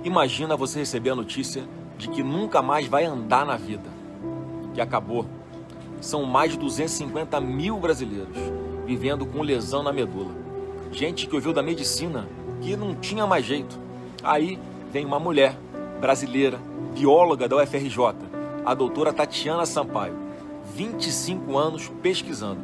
Imagina você receber a notícia de que nunca mais vai andar na vida, que acabou. São mais de 250 mil brasileiros vivendo com lesão na medula. Gente que ouviu da medicina que não tinha mais jeito. Aí vem uma mulher brasileira, bióloga da UFRJ, a doutora Tatiana Sampaio, 25 anos pesquisando.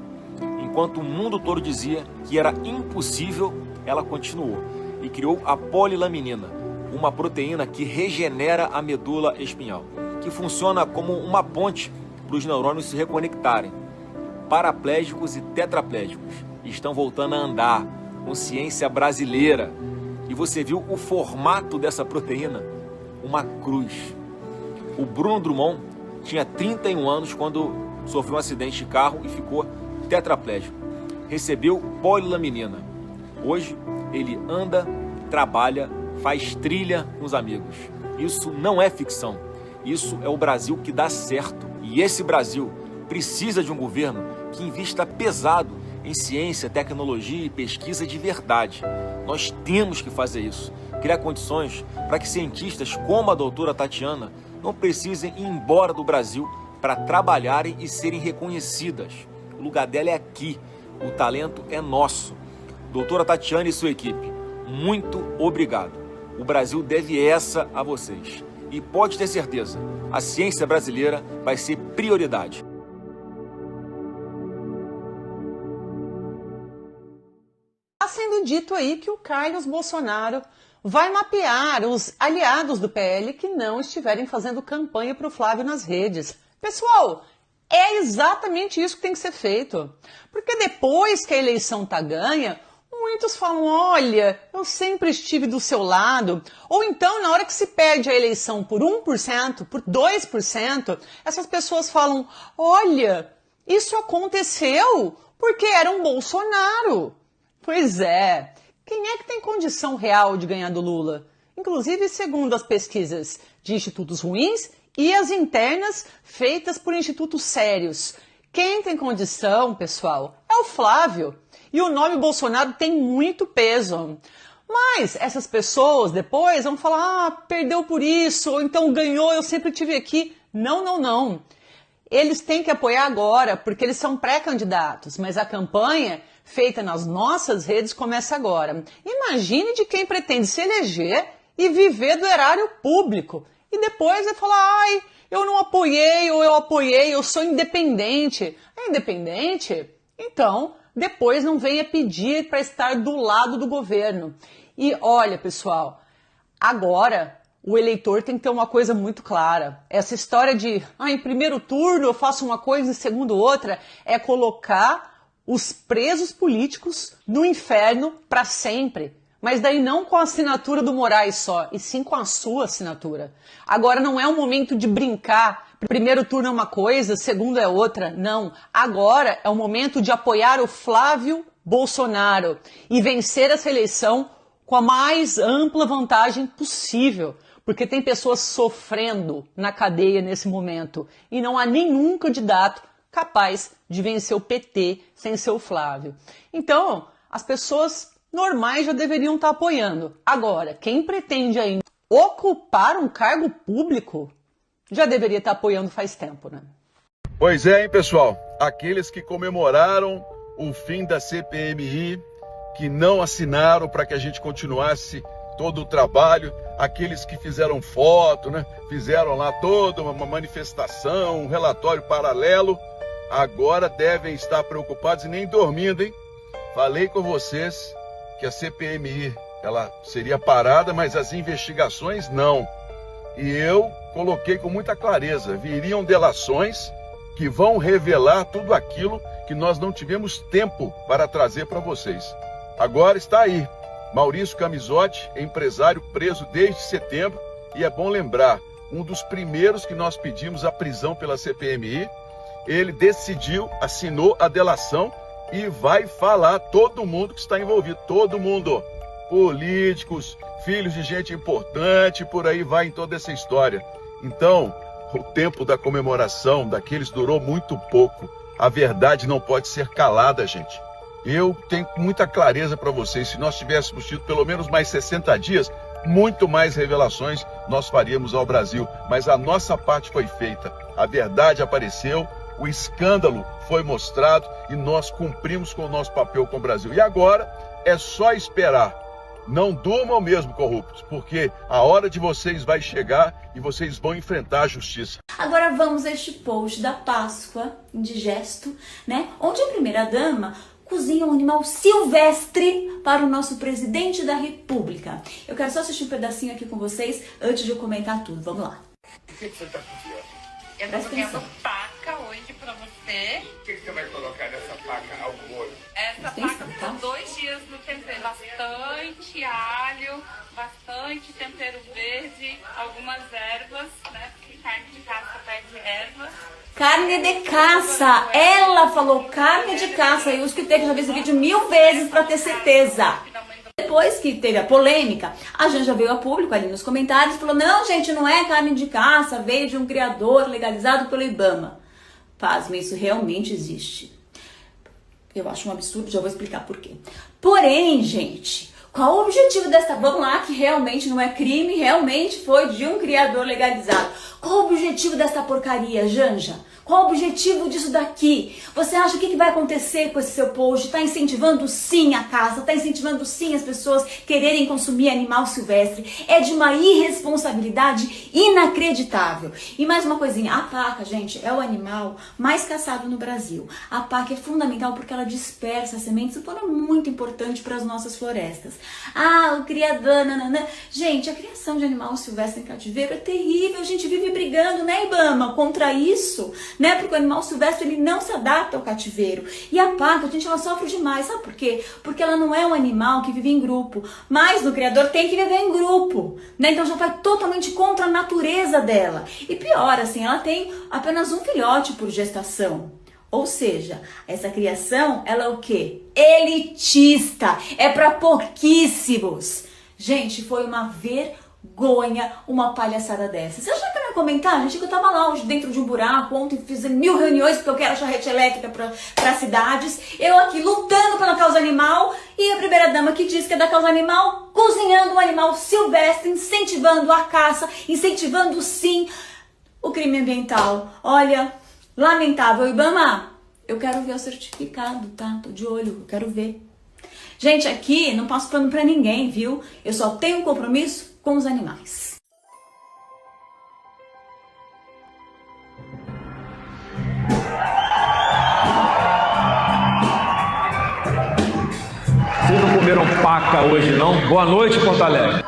Enquanto o mundo todo dizia que era impossível, ela continuou e criou a polilaminina, uma proteína que regenera a medula espinhal, que funciona como uma ponte para os neurônios se reconectarem. Paraplégicos e tetraplégicos estão voltando a andar com ciência brasileira. E você viu o formato dessa proteína? Uma cruz. O Bruno Drummond tinha 31 anos quando sofreu um acidente de carro e ficou tetraplégico. Recebeu polilaminina. Hoje ele anda, trabalha, faz trilha com os amigos. Isso não é ficção. Isso é o Brasil que dá certo. E esse Brasil precisa de um governo que invista pesado em ciência, tecnologia e pesquisa de verdade. Nós temos que fazer isso. Criar condições para que cientistas como a doutora Tatiana não precisem ir embora do Brasil para trabalharem e serem reconhecidas. O lugar dela é aqui. O talento é nosso. Doutora Tatiana e sua equipe, muito obrigado. O Brasil deve essa a vocês. E pode ter certeza, a ciência brasileira vai ser prioridade. Está sendo dito aí que o Carlos Bolsonaro vai mapear os aliados do PL que não estiverem fazendo campanha para o Flávio nas redes. Pessoal, é exatamente isso que tem que ser feito. Porque depois que a eleição está ganha, muitos falam, olha, eu sempre estive do seu lado. Ou então, na hora que se perde a eleição por 1%, por 2%, essas pessoas falam, olha, isso aconteceu porque era um Bolsonaro. Pois é, quem é que tem condição real de ganhar do Lula? Inclusive, segundo as pesquisas de institutos ruins e as internas feitas por institutos sérios. Quem tem condição, pessoal, é o Flávio. E o nome Bolsonaro tem muito peso. Mas essas pessoas depois vão falar, perdeu por isso, ou então ganhou, eu sempre tive aqui. Não, não, não. Eles têm que apoiar agora, porque eles são pré-candidatos, mas a campanha feita nas nossas redes começa agora. Imagine de quem pretende se eleger e viver do erário público. E depois vai falar, ai, eu não apoiei, ou eu apoiei, eu sou independente. É independente? Então, depois não venha pedir para estar do lado do governo. E olha, pessoal, agora o eleitor tem que ter uma coisa muito clara. Essa história de, em primeiro turno eu faço uma coisa e em segundo outra, é colocar os presos políticos no inferno para sempre. Mas daí não com a assinatura do Moraes só, e sim com a sua assinatura. Agora não é um momento de brincar. Primeiro turno é uma coisa, segundo é outra. Não. Agora é o momento de apoiar o Flávio Bolsonaro e vencer essa eleição com a mais ampla vantagem possível. Porque tem pessoas sofrendo na cadeia nesse momento. E não há nenhum candidato capaz de vencer o PT sem ser o Flávio. Então, as pessoas normais já deveriam estar apoiando. Agora, quem pretende ainda ocupar um cargo público já deveria estar apoiando faz tempo, né? Pois é, hein, pessoal? Aqueles que comemoraram o fim da CPMI, que não assinaram para que a gente continuasse todo o trabalho, aqueles que fizeram foto, né? Fizeram lá toda uma manifestação, um relatório paralelo, agora devem estar preocupados e nem dormindo, hein? Falei com vocês que a CPMI ela seria parada, mas as investigações não. E eu coloquei com muita clareza, viriam delações que vão revelar tudo aquilo que nós não tivemos tempo para trazer para vocês. Agora está aí, Maurício Camisotti, empresário preso desde setembro, e é bom lembrar, um dos primeiros que nós pedimos a prisão pela CPMI, ele decidiu, assinou a delação e vai falar todo mundo que está envolvido, todo mundo, políticos, filhos de gente importante, por aí vai em toda essa história. Então, o tempo da comemoração daqueles durou muito pouco. A verdade não pode ser calada, gente. Eu tenho muita clareza para vocês, se nós tivéssemos tido pelo menos mais 60 dias, muito mais revelações nós faríamos ao Brasil. Mas a nossa parte foi feita, a verdade apareceu, o escândalo foi mostrado e nós cumprimos com o nosso papel com o Brasil. E agora é só esperar. Não durmam mesmo, corruptos, porque a hora de vocês vai chegar e vocês vão enfrentar a justiça. Agora vamos a este post da Páscoa, indigesto, né? Onde a primeira-dama cozinha um animal silvestre para o nosso presidente da República. Eu quero só assistir um pedacinho aqui com vocês antes de eu comentar tudo. Vamos lá. O que você está cozinhando? Eu tô fazendo paca hoje pra você. O que você vai colocar nessa paca ao molho? Essa paca ficou 2 dias no tempero. Bastante alho, bastante tempero verde, algumas ervas, né? Porque carne de caça pede erva. Carne de caça! Ela falou carne de caça. Eu escutei que já vi esse vídeo 1000 vezes pra ter certeza. Depois que teve a polêmica, a Janja veio a público ali nos comentários e falou: não, gente, não é carne de caça, veio de um criador legalizado pelo IBAMA. Pasme, isso realmente existe. Eu acho um absurdo, já vou explicar por quê. Porém, gente, qual o objetivo dessa... Vamos lá, que realmente não é crime, realmente foi de um criador legalizado. Qual o objetivo dessa porcaria, Janja? Qual o objetivo disso daqui? Você acha que vai acontecer com esse seu post? Está incentivando sim a caça, está incentivando sim as pessoas quererem consumir animal silvestre. É de uma irresponsabilidade inacreditável. E mais uma coisinha, a paca, gente, é o animal mais caçado no Brasil. A paca é fundamental porque ela dispersa sementes, isso é muito importante para as nossas florestas. Ah, o criador, nananã. Gente, a criação de animal silvestre em cativeiro é terrível. A gente vive brigando, né, IBAMA, contra isso, né? Porque o animal silvestre ele não se adapta ao cativeiro. E a paca, gente, ela sofre demais. Sabe por quê? Porque ela não é um animal que vive em grupo. Mas no criador tem que viver em grupo, né? Então já vai totalmente contra a natureza dela. E pior, assim, ela tem apenas um filhote por gestação. Ou seja, essa criação, ela é o quê? Elitista. É para pouquíssimos. Gente, foi uma vergonha uma palhaçada dessa. Você acha que eu ia comentar, gente, que eu tava lá hoje dentro de um buraco, ontem fiz 1000 reuniões porque eu quero charrete elétrica para cidades, eu aqui lutando pela causa animal e a primeira-dama que diz que é da causa animal, cozinhando um animal silvestre, incentivando a caça, incentivando sim o crime ambiental. Olha, lamentável. IBAMA, eu quero ver o certificado, tá? Tô de olho, eu quero ver. Gente, aqui não passo pano pra ninguém, viu? Eu só tenho um compromisso com os animais. Vocês não comeram paca hoje, não? Boa noite, Porto Alegre.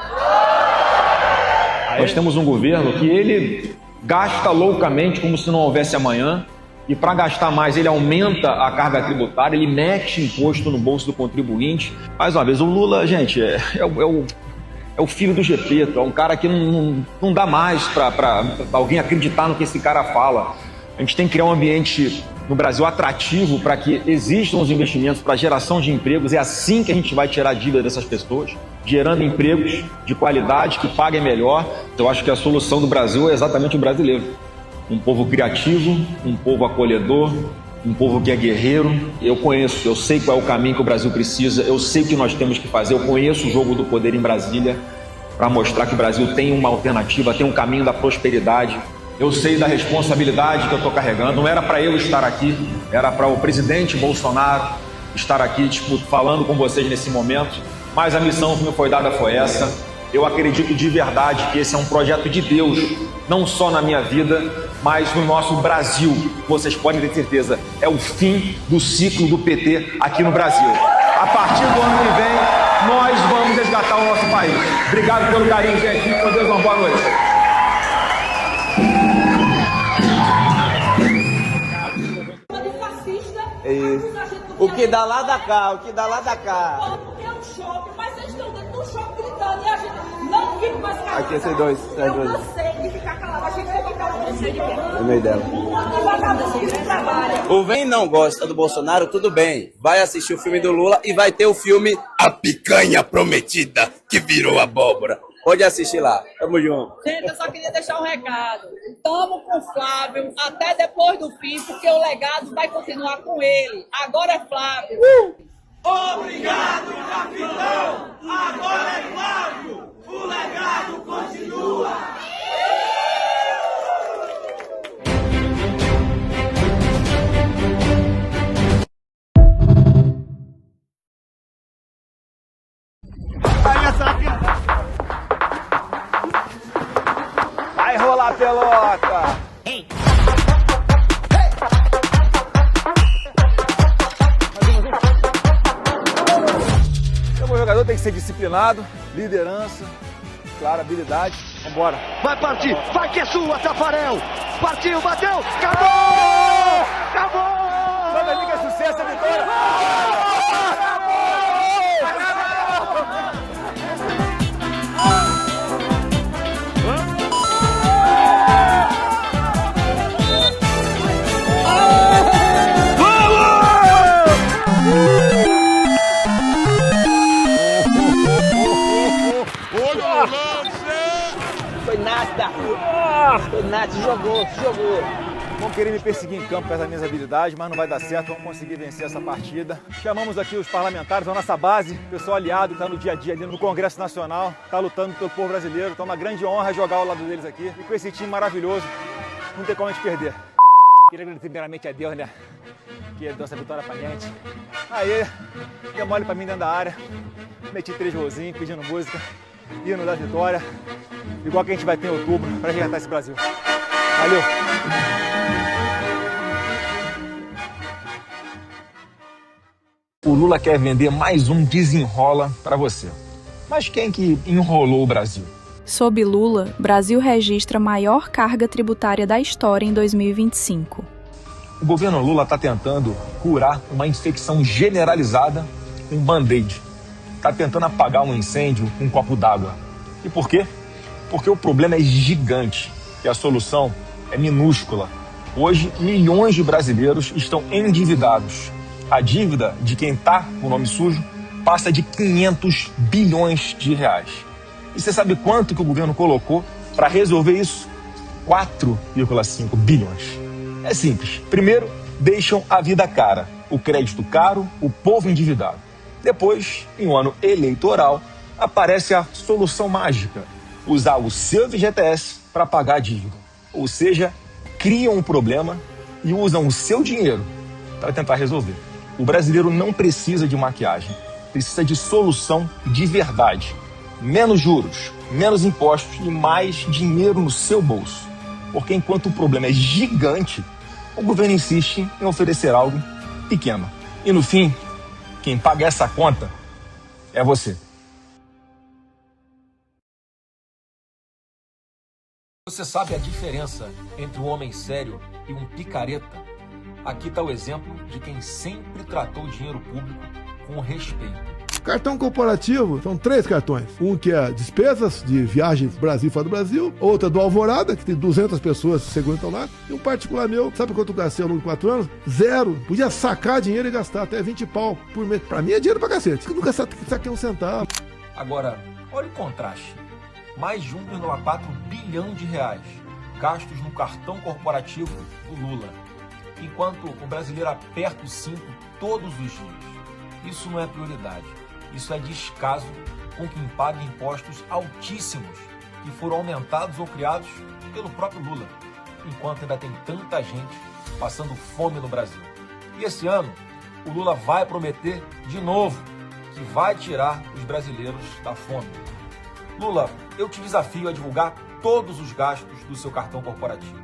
Nós temos um governo que ele gasta loucamente como se não houvesse amanhã. E para gastar mais, ele aumenta a carga tributária, ele mete imposto no bolso do contribuinte. Mais uma vez, o Lula, gente, é o filho do Gepeto, é um cara que não dá mais para alguém acreditar no que esse cara fala. A gente tem que criar um ambiente no Brasil atrativo para que existam os investimentos para geração de empregos. É assim que a gente vai tirar a dívida dessas pessoas, gerando empregos de qualidade, que paguem melhor. Eu acho que a solução do Brasil é exatamente o brasileiro. Um povo criativo, um povo acolhedor, um povo que é guerreiro. Eu conheço, eu sei qual é o caminho que o Brasil precisa, eu sei o que nós temos que fazer, eu conheço o jogo do poder em Brasília para mostrar que o Brasil tem uma alternativa, tem um caminho da prosperidade. Eu sei da responsabilidade que eu estou carregando, não era para eu estar aqui, era para o presidente Bolsonaro estar aqui falando com vocês nesse momento, mas a missão que me foi dada foi essa. Eu acredito de verdade que esse é um projeto de Deus, não só na minha vida, mas no nosso Brasil. Vocês podem ter certeza, é o fim do ciclo do PT aqui no Brasil. A partir do ano que vem, nós vamos resgatar o nosso país. Obrigado pelo carinho, gente. Meu Deus, uma boa noite. O que dá lá da cá, o que dá lá da cá. Porque é um shopping, mas vocês estão dentro do shopping gritando e a gente não fica mais calado. Aqui esses dois, Eu cansei de ficar calado, a gente tem que ficar calado. no meio dela. O Vem não gosta do Bolsonaro, tudo bem. Vai assistir o filme do Lula e vai ter o filme A Picanha Prometida, que virou abóbora. Pode assistir lá. Tamo junto. Gente, eu só queria deixar um recado. Tamo com o Flávio até depois do fim, porque o legado vai continuar com ele. Agora é Flávio. Obrigado, capitão! Agora é Flávio! O legado continua! Vai rolar a pelota! Ei. O jogador tem que ser disciplinado, liderança, claro, habilidade. Vambora. Vai partir, vai que é sua, Tafarel! Partiu, bateu, acabou! Acabou! Manda ali que é sucesso, a vitória! Foi nada, se jogou. Vão querer me perseguir em campo com essas minhas habilidades, mas não vai dar certo, vamos conseguir vencer essa partida. Chamamos aqui os parlamentares, a nossa base, o pessoal aliado que está no dia a dia ali no Congresso Nacional, está lutando pelo povo brasileiro, então é uma grande honra jogar ao lado deles aqui. E com esse time maravilhoso, não tem como a gente perder. Queria agradecer primeiramente a Deus, né, que deu essa vitória pra gente. Aí, deu mole pra mim dentro da área, meti 3 golzinhos, pedindo música, hino da vitória, igual que a gente vai ter em outubro, pra resgatar esse Brasil. Valeu! O Lula quer vender mais um desenrola para você. Mas quem que enrolou o Brasil? Sob Lula, Brasil registra a maior carga tributária da história em 2025. O governo Lula está tentando curar uma infecção generalizada com band-aid. Está tentando apagar um incêndio com um copo d'água. E por quê? Porque o problema é gigante e a solução é minúscula. Hoje, milhões de brasileiros estão endividados. A dívida de quem está com o nome sujo passa de 500 bilhões de reais. E você sabe quanto que o governo colocou para resolver isso? 4,5 bilhões. É simples. Primeiro, deixam a vida cara, o crédito caro, o povo endividado. Depois, em um ano eleitoral, aparece a solução mágica: usar o seu FGTS para pagar a dívida. Ou seja, criam um problema e usam o seu dinheiro para tentar resolver. O brasileiro não precisa de maquiagem, precisa de solução de verdade. Menos juros, menos impostos e mais dinheiro no seu bolso. Porque enquanto o problema é gigante, o governo insiste em oferecer algo pequeno. E no fim, quem paga essa conta é você. Você sabe a diferença entre um homem sério e um picareta? Aqui está o exemplo de quem sempre tratou o dinheiro público com respeito. Cartão corporativo, são 3 cartões. Um que é despesas de viagens Brasil fora do Brasil, outra do Alvorada, que tem 200 pessoas que seguram lá, e um particular meu. Sabe quanto eu gastei ao longo de 4 anos? 0. Podia sacar dinheiro e gastar até 20 pau por mês. Pra mim é dinheiro pra cacete. Eu nunca saquei um centavo. Agora, olha o contraste. Mais de 1,4 bilhão de reais gastos no cartão corporativo do Lula, enquanto o brasileiro aperta o cinto todos os dias. Isso não é prioridade. Isso é descaso com quem paga impostos altíssimos que foram aumentados ou criados pelo próprio Lula, enquanto ainda tem tanta gente passando fome no Brasil. E esse ano, o Lula vai prometer de novo que vai tirar os brasileiros da fome. Lula, eu te desafio a divulgar todos os gastos do seu cartão corporativo.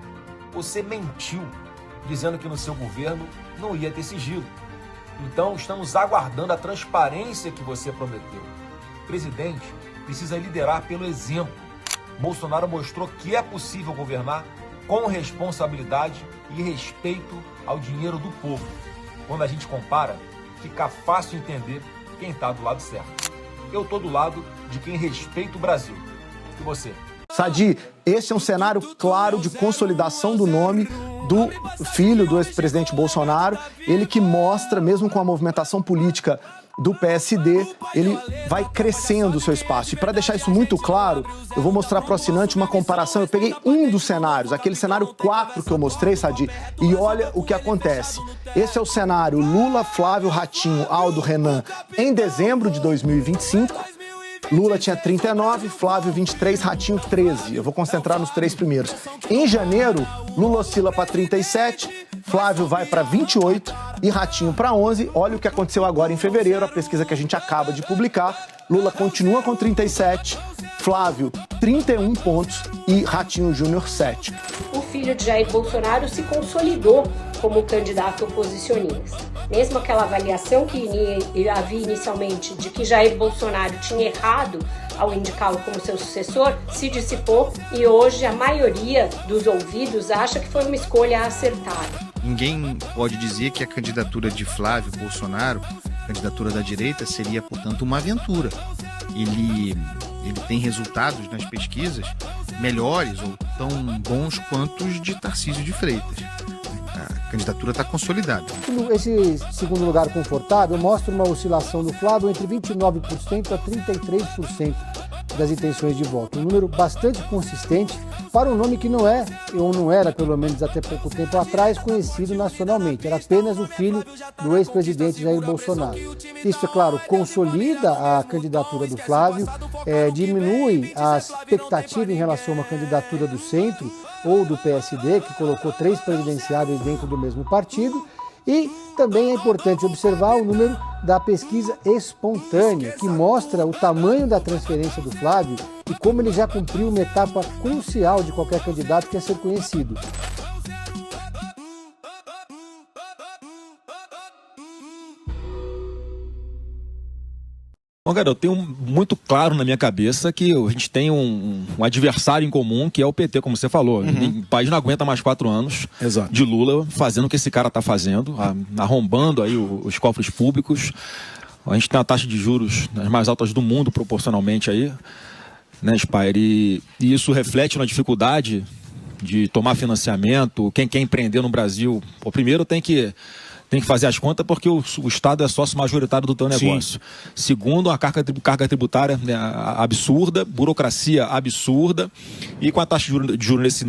Você mentiu dizendo que no seu governo não ia ter sigilo. Então, estamos aguardando a transparência que você prometeu. O presidente precisa liderar pelo exemplo. Bolsonaro mostrou que é possível governar com responsabilidade e respeito ao dinheiro do povo. Quando a gente compara, fica fácil entender quem está do lado certo. Eu estou do lado de quem respeita o Brasil. E você? Sadi, esse é um cenário claro de consolidação do nome do filho do ex-presidente Bolsonaro, ele que mostra, mesmo com a movimentação política do PSD, ele vai crescendo o seu espaço. E para deixar isso muito claro, eu vou mostrar para o assinante uma comparação. Eu peguei um dos cenários, aquele cenário 4 que eu mostrei, Sadi, e olha o que acontece. Esse é o cenário Lula, Flávio, Ratinho, Aldo, Renan, em dezembro de 2025. Lula tinha 39, Flávio 23, Ratinho 13. Eu vou concentrar nos 3 primeiros. Em janeiro, Lula oscila para 37, Flávio vai para 28 e Ratinho para 11. Olha o que aconteceu agora em fevereiro, a pesquisa que a gente acaba de publicar. Lula continua com 37, Flávio 31 pontos e Ratinho Júnior 7. O filho de Jair Bolsonaro se consolidou como candidato oposicionista. Mesmo aquela avaliação que havia inicialmente de que Jair Bolsonaro tinha errado ao indicá-lo como seu sucessor, se dissipou e hoje a maioria dos ouvidos acha que foi uma escolha acertada. Ninguém pode dizer que a candidatura de Flávio Bolsonaro, candidatura da direita, seria, portanto, uma aventura. Ele tem resultados nas pesquisas melhores ou tão bons quanto os de Tarcísio de Freitas. A candidatura está consolidada. Esse segundo lugar confortável mostra uma oscilação do Flávio entre 29% a 33% das intenções de voto. Um número bastante consistente para um nome que não é, ou não era, pelo menos até pouco tempo atrás, conhecido nacionalmente. Era apenas o filho do ex-presidente Jair Bolsonaro. Isso, é claro, consolida a candidatura do Flávio, diminui a expectativa em relação a uma candidatura do centro ou do PSD, que colocou 3 presidenciáveis dentro do mesmo partido. E também é importante observar o número da pesquisa espontânea, que mostra o tamanho da transferência do Flávio e como ele já cumpriu uma etapa crucial de qualquer candidato, que é ser conhecido. Bom, cara, eu tenho muito claro na minha cabeça que a gente tem um adversário em comum, que é o PT, como você falou. O país não aguenta mais 4 anos de Lula fazendo o que esse cara está fazendo, arrombando aí os cofres públicos. A gente tem a taxa de juros das mais altas do mundo, proporcionalmente aí, né, Spire? E isso reflete na dificuldade de tomar financiamento. Quem quer empreender no Brasil, primeiro tem que fazer as contas, porque o Estado é sócio majoritário do teu negócio. Sim. Segundo, a carga tributária, né, absurda, burocracia absurda, e com a taxa de juros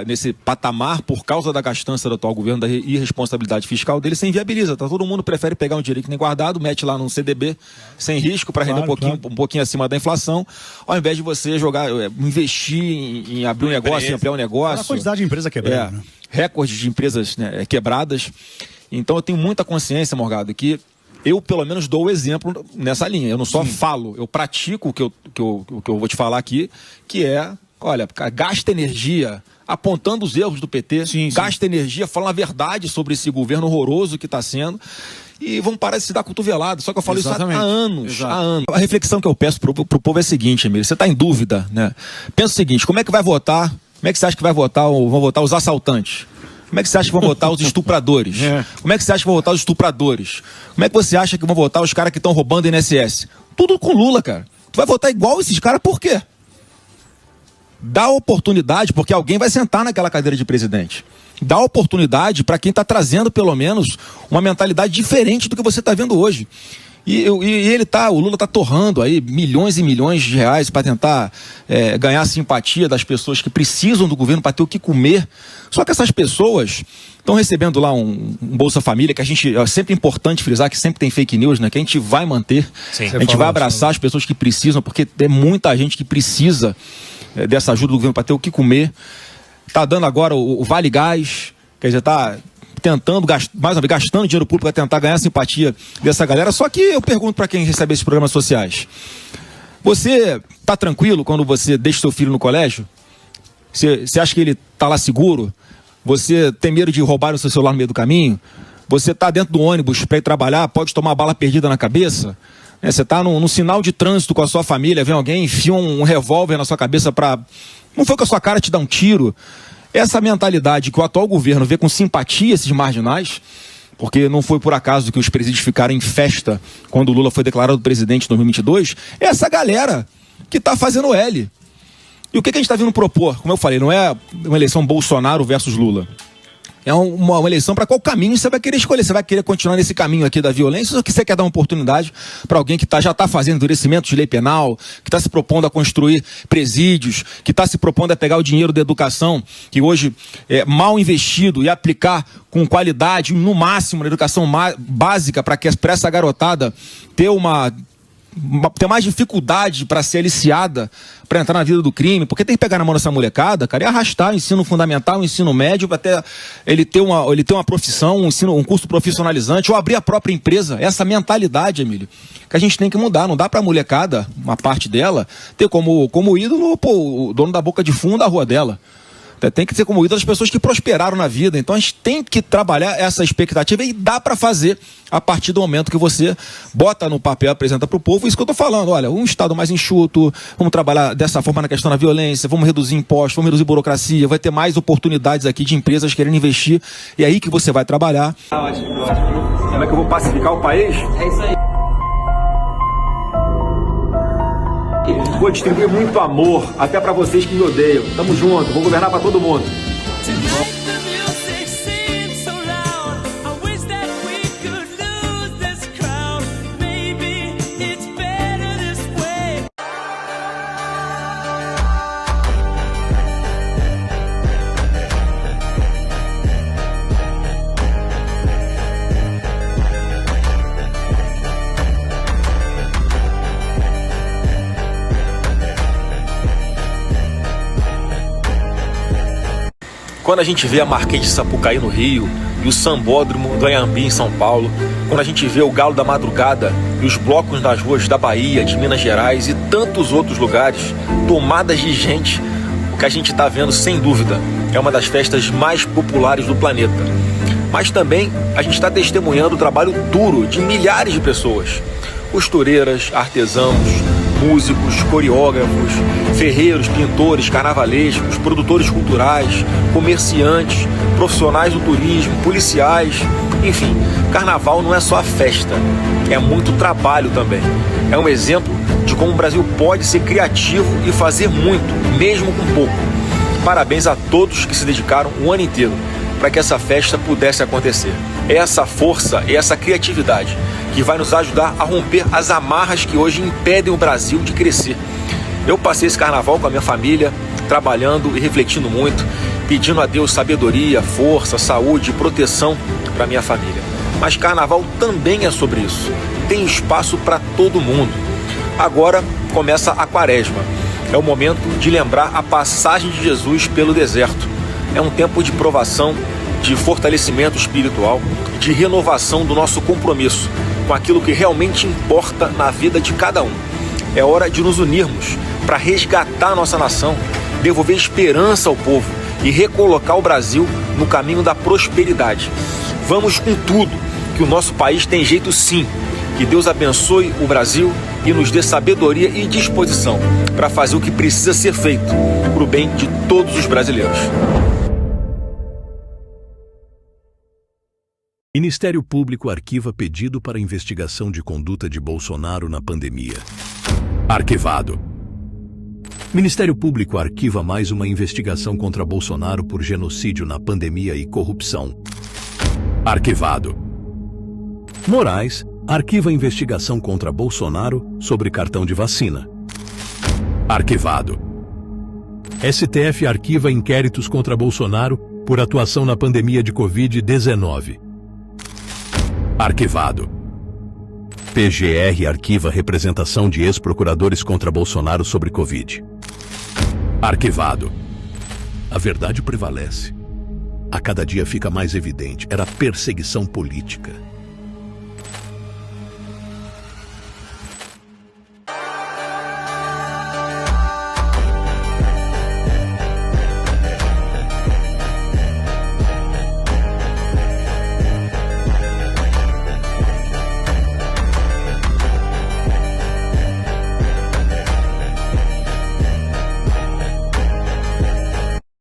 nesse patamar, por causa da gastança do atual governo, da irresponsabilidade fiscal dele, você inviabiliza. Todo mundo prefere pegar um dinheiro que nem guardado, mete lá num CDB sem risco para render um pouquinho acima da inflação, ao invés de você investir em abrir um negócio, em ampliar um negócio. A quantidade de empresa quebrada. Né? Recorde de empresas, né, quebradas. Então eu tenho muita consciência, Morgado, que eu pelo menos dou o exemplo nessa linha. Eu não só falo, eu pratico o que eu vou te falar aqui, que é, olha, gasta energia apontando os erros do PT, gasta energia falando a verdade sobre esse governo horroroso que está sendo, e vamos parar de se dar cotovelada. Só que eu falo isso há anos. A reflexão que eu peço pro povo é a seguinte, Emílio, você está em dúvida, né? Pensa o seguinte, como é que vai votar, como é que você acha que vão votar os assaltantes? Como é que você acha que vão votar os estupradores? Como é que você acha que vão votar os estupradores? Como é que você acha que vão votar os caras que estão roubando INSS? Tudo com Lula, cara. Tu vai votar igual esses caras por quê? Dá oportunidade, porque alguém vai sentar naquela cadeira de presidente. Dá oportunidade para quem está trazendo, pelo menos, uma mentalidade diferente do que você está vendo hoje. O Lula está torrando aí milhões e milhões de reais para tentar ganhar a simpatia das pessoas que precisam do governo para ter o que comer. Só que essas pessoas estão recebendo lá um Bolsa Família, que é sempre importante frisar que sempre tem fake news, né? Que a gente vai manter, a gente vai abraçar as pessoas que precisam, porque tem muita gente que precisa dessa ajuda do governo para ter o que comer. Está dando agora o Vale Gás, quer dizer, está tentando, mais uma vez, gastando dinheiro público para tentar ganhar a simpatia dessa galera. Só que eu pergunto para quem recebe esses programas sociais, você tá tranquilo quando você deixa seu filho no colégio? Você acha que ele tá lá seguro? Você tem medo de roubar o seu celular no meio do caminho? Você tá dentro do ônibus para ir trabalhar, pode tomar bala perdida na cabeça? Você tá num sinal de trânsito com a sua família, vem alguém, enfia um revólver na sua cabeça para... Não foi com a sua cara te dar um tiro? Essa mentalidade que o atual governo vê com simpatia esses marginais, porque não foi por acaso que os presídios ficaram em festa quando o Lula foi declarado presidente em 2022, é essa galera que está fazendo L. E o que a gente está vindo propor? Como eu falei, não é uma eleição Bolsonaro versus Lula. É uma eleição para qual caminho você vai querer escolher. Você vai querer continuar nesse caminho aqui da violência, ou que você quer dar uma oportunidade para alguém que já está fazendo endurecimento de lei penal, que está se propondo a construir presídios, que está se propondo a pegar o dinheiro da educação, que hoje é mal investido, e aplicar com qualidade, no máximo, na educação básica, para essa garotada ter uma ter mais dificuldade para ser aliciada, para entrar na vida do crime, porque tem que pegar na mão dessa molecada, cara, e arrastar o ensino fundamental, o ensino médio, até ele ter uma profissão, um curso profissionalizante, ou abrir a própria empresa. Essa mentalidade, Emílio, que a gente tem que mudar. Não dá para a molecada, uma parte dela, ter como ídolo, pô, o dono da boca de fundo da rua dela. Tem que ser como ídolo as pessoas que prosperaram na vida. Então a gente tem que trabalhar essa expectativa, e dá para fazer a partir do momento que você bota no papel, apresenta para o povo isso que eu estou falando. Olha, um Estado mais enxuto, vamos trabalhar dessa forma na questão da violência, vamos reduzir impostos, vamos reduzir burocracia, vai ter mais oportunidades aqui de empresas querendo investir, e é aí que você vai trabalhar. Como é que eu vou pacificar o país? É isso aí. Vou distribuir muito amor, até pra vocês que me odeiam. Tamo junto, vou governar pra todo mundo. Quando a gente vê a Marquês de Sapucaí no Rio e o Sambódromo do Anhembi em São Paulo, quando a gente vê o Galo da Madrugada e os blocos nas ruas da Bahia, de Minas Gerais e tantos outros lugares tomadas de gente, o que a gente está vendo, sem dúvida, é uma das festas mais populares do planeta. Mas também a gente está testemunhando o trabalho duro de milhares de pessoas. Costureiras, artesãos, músicos, coreógrafos, ferreiros, pintores, carnavalescos, produtores culturais, comerciantes, profissionais do turismo, policiais, enfim, carnaval não é só a festa, é muito trabalho também. É um exemplo de como o Brasil pode ser criativo e fazer muito, mesmo com pouco. Parabéns a todos que se dedicaram o ano inteiro para que essa festa pudesse acontecer. É essa força e essa criatividade que vai nos ajudar a romper as amarras que hoje impedem o Brasil de crescer. Eu passei esse carnaval com a minha família, trabalhando e refletindo muito, pedindo a Deus sabedoria, força, saúde e proteção para minha família. Mas carnaval também é sobre isso. Tem espaço para todo mundo. Agora começa a quaresma. É o momento de lembrar a passagem de Jesus pelo deserto. É um tempo de provação, de fortalecimento espiritual, de renovação do nosso compromisso com aquilo que realmente importa na vida de cada um. É hora de nos unirmos para resgatar a nossa nação, devolver esperança ao povo e recolocar o Brasil no caminho da prosperidade. Vamos com tudo, que o nosso país tem jeito sim. Que Deus abençoe o Brasil e nos dê sabedoria e disposição para fazer o que precisa ser feito para o bem de todos os brasileiros. Ministério Público arquiva pedido para investigação de conduta de Bolsonaro na pandemia. Arquivado. Ministério Público arquiva mais uma investigação contra Bolsonaro por genocídio na pandemia e corrupção. Arquivado. Moraes arquiva investigação contra Bolsonaro sobre cartão de vacina. Arquivado. STF arquiva inquéritos contra Bolsonaro por atuação na pandemia de Covid-19. Arquivado. PGR arquiva representação de ex-procuradores contra Bolsonaro sobre Covid. Arquivado. A verdade prevalece. A cada dia fica mais evidente. Era perseguição política.